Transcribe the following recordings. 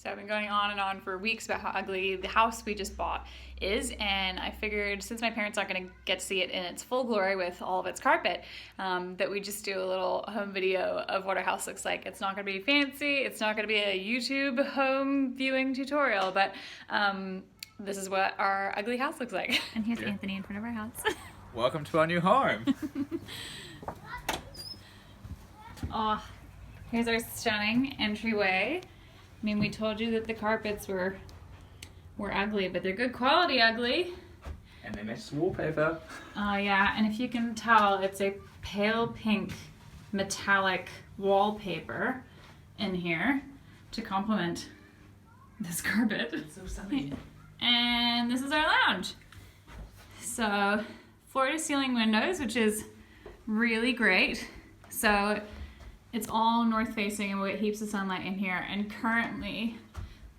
So I've been going on and on for weeks about how ugly the house we just bought is, and I figured since my parents aren't going to get to see it in its full glory with all of its carpet, that we just do a little home video of what our house looks like. It's not going to be fancy, it's not going to be a YouTube home viewing tutorial, but this is what our ugly house looks like. And here's Anthony in front of our house. Welcome to our new home. Oh, here's our stunning entryway. I mean, we told you that the carpets were ugly, but they're good quality ugly. And they match the wallpaper. Oh yeah, and if you can tell, it's a pale pink metallic wallpaper in here to complement this carpet. It's so sunny. And this is our lounge. So, floor to ceiling windows, which is really great. So, it's all north facing and we get heaps of sunlight in here. And currently,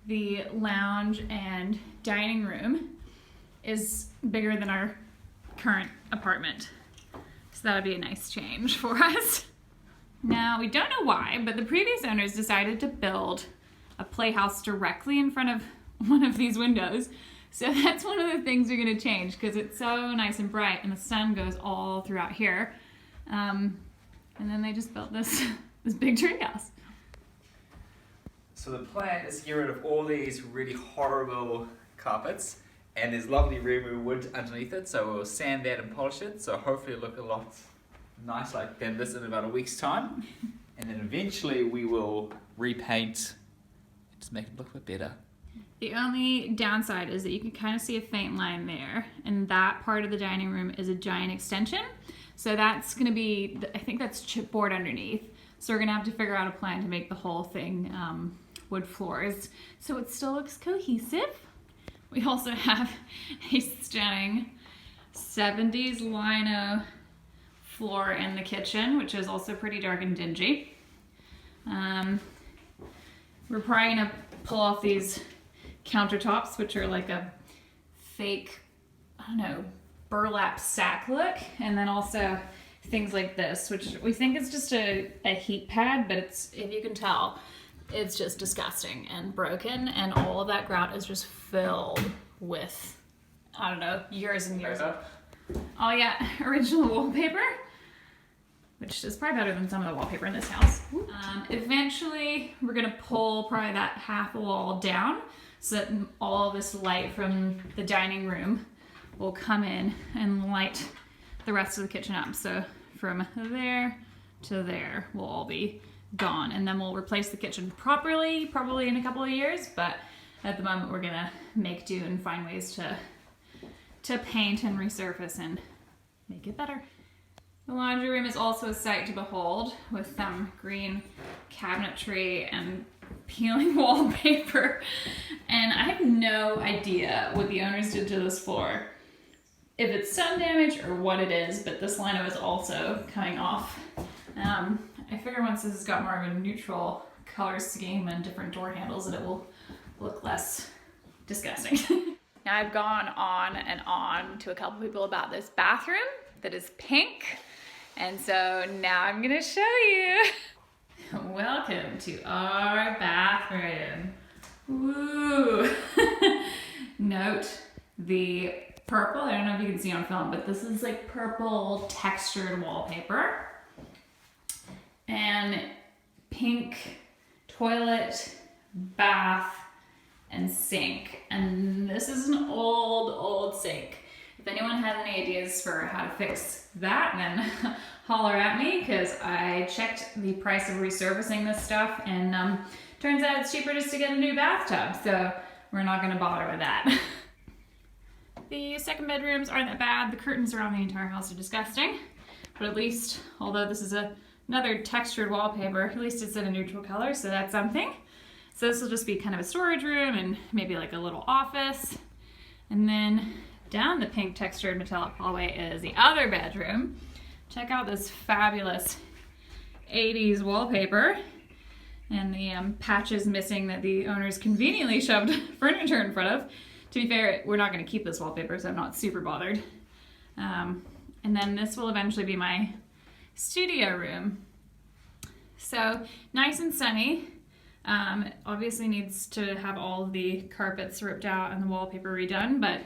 the lounge and dining room is bigger than our current apartment. So that would be a nice change for us. Now, we don't know why, but the previous owners decided to build a playhouse directly in front of one of these windows. So that's one of the things we're gonna change because it's so nice and bright and the sun goes all throughout here. And then they just built this big treehouse. So the plan is to get rid of all these really horrible carpets, and there's lovely removable wood underneath it, so we'll sand that and polish it, so hopefully it'll look a lot nicer than this in about a week's time. And then eventually we will repaint to make it look a bit better. The only downside is that you can kind of see a faint line there, and that part of the dining room is a giant extension. So that's going to be, I think that's chipboard underneath. So we're going to have to figure out a plan to make the whole thing wood floors so it still looks cohesive. We also have a stunning 70s lino floor in the kitchen, which is also pretty dark and dingy. We're probably going to pull off these countertops, which are like a fake, I don't know, burlap sack look, and then also things like this, which we think is just a heat pad, but it's, if you can tell, it's just disgusting and broken, and all of that grout is just filled with, I don't know, years and years of, oh yeah, original wallpaper, which is probably better than some of the wallpaper in this house. Eventually, we're gonna pull probably that half wall down so that all this light from the dining room will come in and light the rest of the kitchen up. So from there to there will all be gone, and then we'll replace the kitchen properly, probably in a couple of years, but at the moment we're gonna make do and find ways to paint and resurface and make it better. The laundry room is also a sight to behold with some green cabinetry and peeling wallpaper, and I have no idea what the owners did to this floor, if it's sun damage or what it is, but this lino is also coming off. I figure once this has got more of a neutral color scheme and different door handles that it will look less disgusting. Now I've gone on and on to a couple people about this bathroom that is pink, and so now I'm gonna show you. Welcome to our bathroom. Woo! Note the purple, I don't know if you can see on film, but this is like purple textured wallpaper. And pink toilet, bath, and sink. And this is an old sink. If anyone has any ideas for how to fix that, then holler at me, because I checked the price of resurfacing this stuff, and turns out it's cheaper just to get a new bathtub, so we're not gonna bother with that. The second bedrooms aren't that bad. The curtains around the entire house are disgusting, but at least, although this is another textured wallpaper, at least it's in a neutral color, so that's something. So this will just be kind of a storage room and maybe like a little office. And then down the pink textured metallic hallway is the other bedroom. Check out this fabulous 80s wallpaper and the patches missing that the owners conveniently shoved furniture in front of. To be fair, we're not going to keep this wallpaper, so I'm not super bothered. And then this will eventually be my studio room. So nice and sunny. It obviously needs to have all of the carpets ripped out and the wallpaper redone, but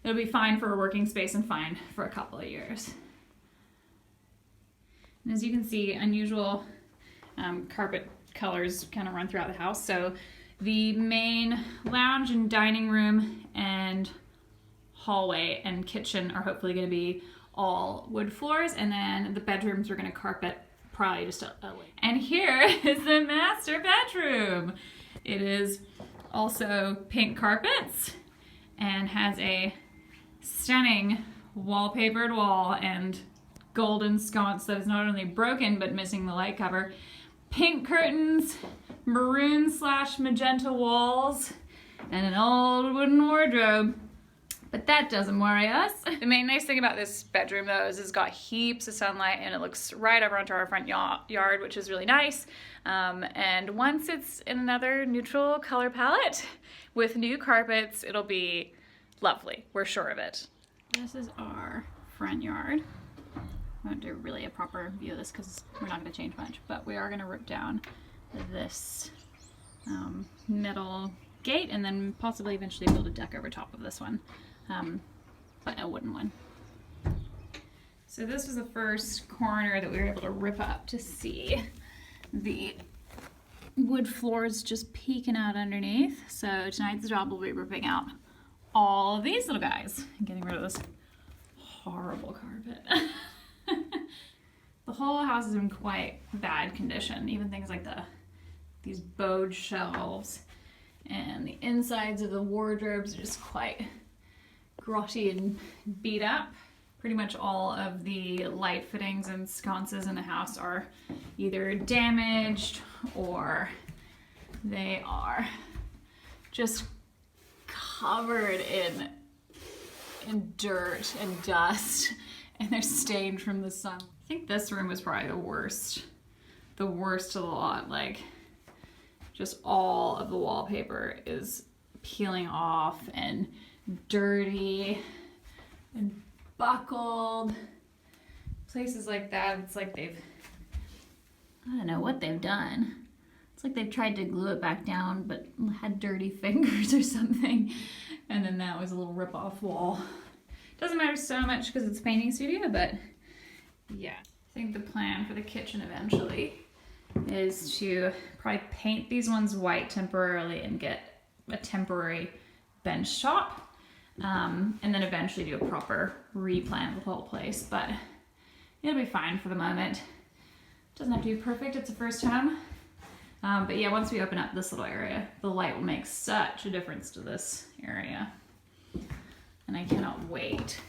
it'll be fine for a working space and fine for a couple of years. And as you can see, unusual carpet colors kind of run throughout the house. So the main lounge and dining room and hallway and kitchen are hopefully going to be all wood floors, and then the bedrooms are going to carpet probably just a And here is the master bedroom. It is also pink carpets and has a stunning wallpapered wall and golden sconce that is not only broken but missing the light cover. Pink curtains, maroon / magenta walls, and an old wooden wardrobe. But that doesn't worry us. The main nice thing about this bedroom though is it's got heaps of sunlight and it looks right over onto our front yard, which is really nice. And once it's in another neutral color palette with new carpets, it'll be lovely. We're sure of it. This is our front yard. I won't do really a proper view of this because we're not going to change much, but we are going to rip down this metal gate and then possibly eventually build a deck over top of this one, but a wooden one. So this was the first corner that we were able to rip up to see the wood floors just peeking out underneath. So tonight's job will be ripping out all of these little guys and getting rid of this horrible carpet. The whole house is in quite bad condition. Even things like these bowed shelves and the insides of the wardrobes are just quite grotty and beat up. Pretty much all of the light fittings and sconces in the house are either damaged or they are just covered in dirt and dust, and they're stained from the sun. I think this room was probably the worst of the lot. Like, just all of the wallpaper is peeling off and dirty and buckled. Places like that, it's like I don't know what they've done. It's like they've tried to glue it back down but had dirty fingers or something. And then that was a little rip-off wall. Doesn't matter so much because it's a painting studio, but yeah. I think the plan for the kitchen eventually is to probably paint these ones white temporarily and get a temporary bench top, and then eventually do a proper replan of the whole place, but it'll be fine for the moment. Doesn't have to be perfect, it's the first time. But yeah, once we open up this little area, the light will make such a difference to this area. And I cannot wait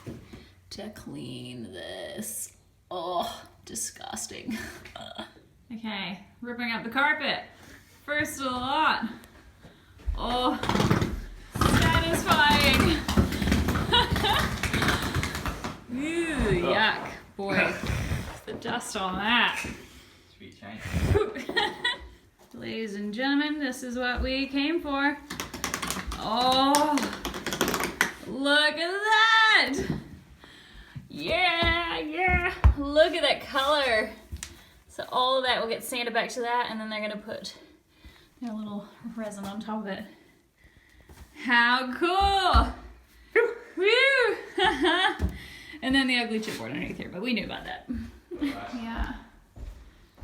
to clean this. Oh, disgusting. Okay, ripping up the carpet. First of the lot. Oh, satisfying. Ooh, yuck. Boy, the dust on that. Sweet shine. Ladies and gentlemen, this is what we came for. Oh, look at that. Yeah, yeah. Look at that color. So all of that will get sanded back to that, and then they're gonna put their little resin on top of it. How cool! Woo! And then the ugly chipboard underneath here, but we knew about that. Yeah.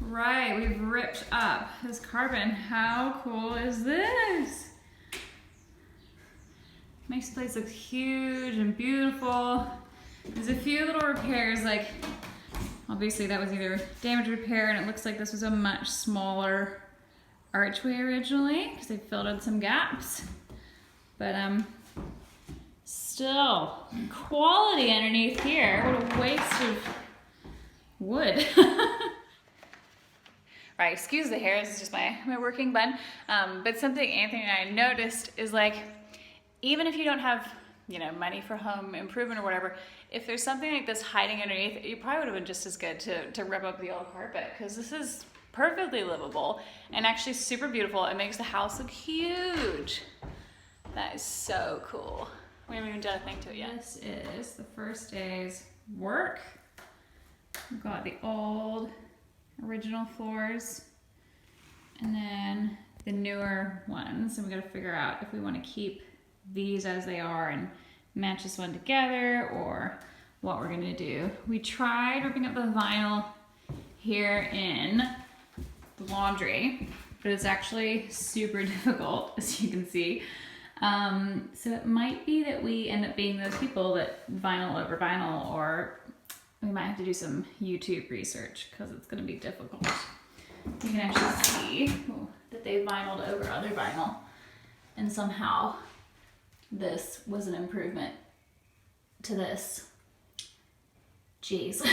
Right, we've ripped up this carpet. How cool is this? Makes the place look huge and beautiful. There's a few little repairs, like obviously that was either damage repair, and it looks like this was a much smaller archway originally because they filled in some gaps. But still, quality underneath here. What a waste of wood. Right, excuse the hair, this is just my working bun. But something Anthony and I noticed is, like, even if you don't have, you know, money for home improvement or whatever, if there's something like this hiding underneath, you probably would have been just as good to rip up the old carpet, because this is perfectly livable and actually super beautiful. It makes the house look huge. That is so cool. We haven't even done a thing to it yet. This is the first day's work. We've got the old original floors, and then the newer ones, and we gotta figure out if we wanna keep these as they are and match this one together or what we're gonna do. We tried ripping up the vinyl here in the laundry, but it's actually super difficult, as you can see. So it might be that we end up being those people that vinyl over vinyl, or we might have to do some YouTube research because it's gonna be difficult. You can actually see that they vinyled over other vinyl, and somehow this was an improvement to this. Jeez.